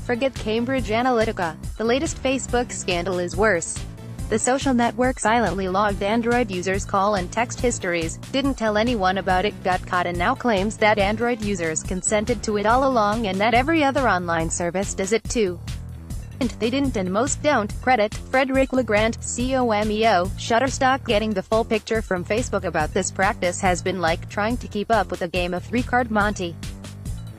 Forget Cambridge Analytica. The latest Facebook scandal is worse. The social network silently logged Android users' call and text histories, didn't tell anyone about it, got caught, and now claims that Android users consented to it all along and that every other online service does it too. And they didn't, and most don't. Credit Frederic Legrand, COMEO, Shutterstock. Getting the full picture from Facebook about this practice has been like trying to keep up with a game of three-card Monty.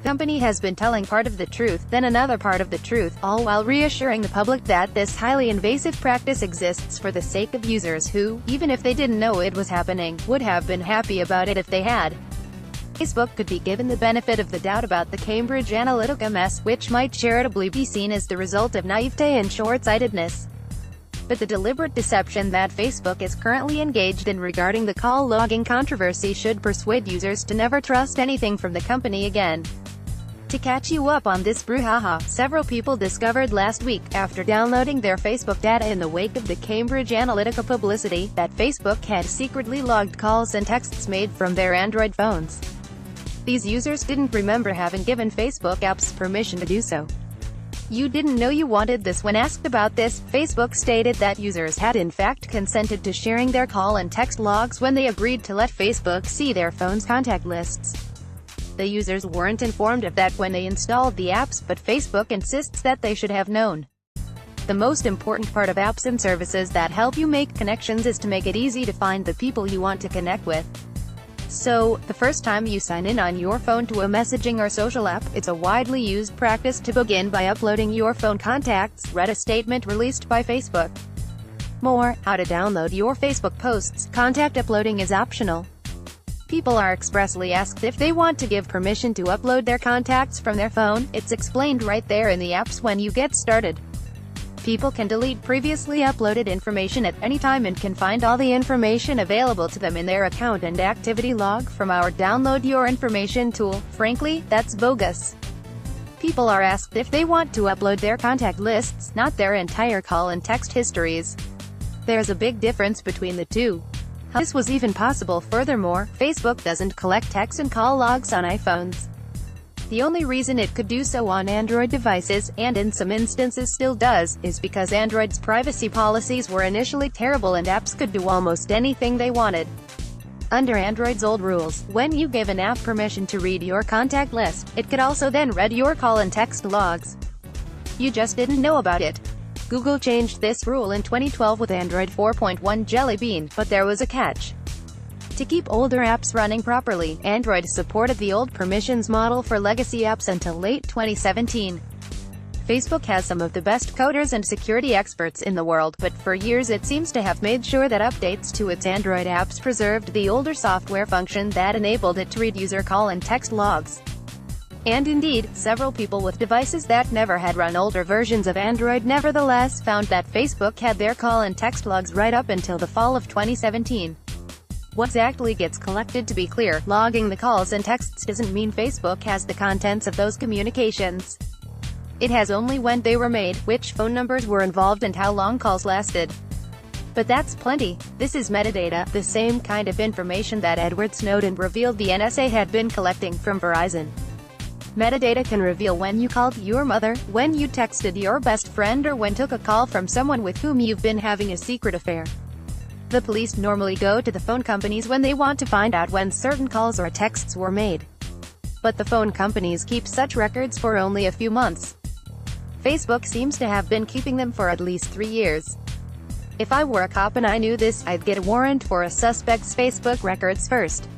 The company has been telling part of the truth, then another part of the truth, all while reassuring the public that this highly invasive practice exists for the sake of users who, even if they didn't know it was happening, would have been happy about it if they had. Facebook could be given the benefit of the doubt about the Cambridge Analytica mess, which might charitably be seen as the result of naivete and short-sightedness. But the deliberate deception that Facebook is currently engaged in regarding the call logging controversy should persuade users to never trust anything from the company again. To catch you up on this brouhaha, several people discovered last week, after downloading their Facebook data in the wake of the Cambridge Analytica publicity, that Facebook had secretly logged calls and texts made from their Android phones. These users didn't remember having given Facebook apps permission to do so. You didn't know you wanted this. When asked about this, Facebook stated that users had in fact consented to sharing their call and text logs when they agreed to let Facebook see their phone's contact lists. The users weren't informed of that when they installed the apps, but Facebook insists that they should have known. The most important part of apps and services that help you make connections is to make it easy to find the people you want to connect with. So, the first time you sign in on your phone to a messaging or social app, it's a widely used practice to begin by uploading your phone contacts, read a statement released by Facebook. More, how to download your Facebook posts. Contact uploading is optional. People are expressly asked if they want to give permission to upload their contacts from their phone. It's explained right there in the apps when you get started. People can delete previously uploaded information at any time and can find all the information available to them in their account and activity log from our Download Your Information tool. Frankly, that's bogus. People are asked if they want to upload their contact lists, not their entire call and text histories. There's a big difference between the two. How this was even possible. Furthermore, Facebook doesn't collect text and call logs on iPhones. The only reason it could do so on Android devices, and in some instances still does, is because Android's privacy policies were initially terrible and apps could do almost anything they wanted. Under Android's old rules, when you gave an app permission to read your contact list, it could also then read your call and text logs. You just didn't know about it. Google changed this rule in 2012 with Android 4.1 Jelly Bean, but there was a catch. To keep older apps running properly, Android supported the old permissions model for legacy apps until late 2017. Facebook has some of the best coders and security experts in the world, but for years it seems to have made sure that updates to its Android apps preserved the older software function that enabled it to read user call and text logs. And indeed, several people with devices that never had run older versions of Android nevertheless found that Facebook had their call and text logs right up until the fall of 2017. What exactly gets collected? To be clear, logging the calls and texts doesn't mean Facebook has the contents of those communications. It has only when they were made, which phone numbers were involved, and how long calls lasted. But that's plenty. This is metadata, the same kind of information that Edward Snowden revealed the NSA had been collecting from Verizon. Metadata can reveal when you called your mother, when you texted your best friend, or when took a call from someone with whom you've been having a secret affair. The police normally go to the phone companies when they want to find out when certain calls or texts were made. But the phone companies keep such records for only a few months. Facebook seems to have been keeping them for at least 3 years. If I were a cop and I knew this, I'd get a warrant for a suspect's Facebook records first.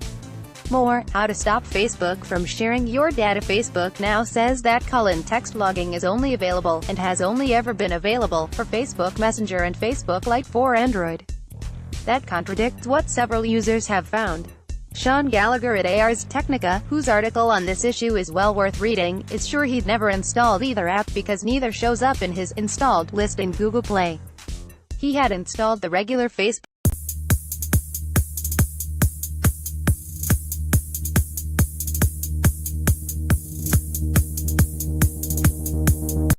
More, how to stop Facebook from sharing your data. Facebook now says that call and text logging is only available, and has only ever been available, for Facebook Messenger and Facebook Lite for Android. That contradicts what several users have found. Sean Gallagher at Ars Technica, whose article on this issue is well worth reading, is sure he'd never installed either app because neither shows up in his installed list in Google Play. He had installed the regular Facebook